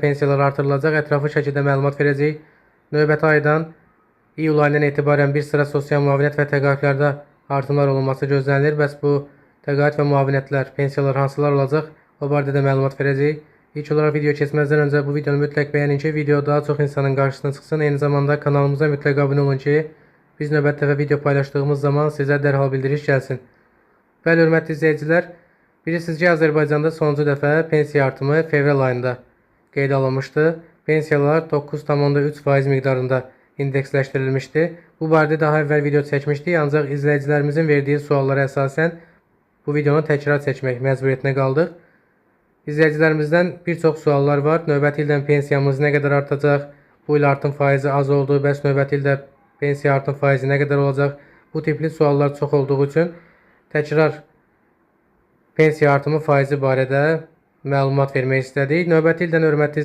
pensiyalar artırılacaq, ətraflı şəkildə məlumat verəcəyik. Növbəti aydan iyul ayından etibarən bir sıra sosial müavinət və təqaüdlərdə artımlar olunması gözlənilir. Bəs bu təqaüd və müavinətlər, pensiyalar hansılar olacaq? O barədə də məlumat verəcəyik. İlk olaraq video keçməzdən öncə bu videonu mütləq bəyənin ki, video daha çox insanın qarşısına çıxsın. Eyni zamanda kanalımıza mütləq abunə olun ki, biz növbəti dəfə video paylaşdığımız zaman sizə dərhal bildiriş gəlsin. Bəli, hörmətli izləyicilər, bilirsiniz ki, Azərbaycanda sonuncu dəfə pensiya artımı fevral ayında qeydə alınmışdı. Pensiyalar 9,3% miqdarında indeksləşdirilmişdi. Bu barədə daha əvvəl video çəkmişdik, ancaq izləyicilərimizin verdiyi suallara əsasən bu videonu təkrar çəkmək məcburiyyətinə qaldıq. İzləyicilərimizdən bir çox suallar var. Növbəti ildən pensiyamız nə qədər artacaq? Bu il artım faizi az oldu. Bəs növbəti ildə pensiya artım faizi nə qədər olacaq? Bu tipli suallar çox olduğu üçün təkrar pensiya artımı faizi barədə məlumat vermək istədik. Növbəti ildən hörmətli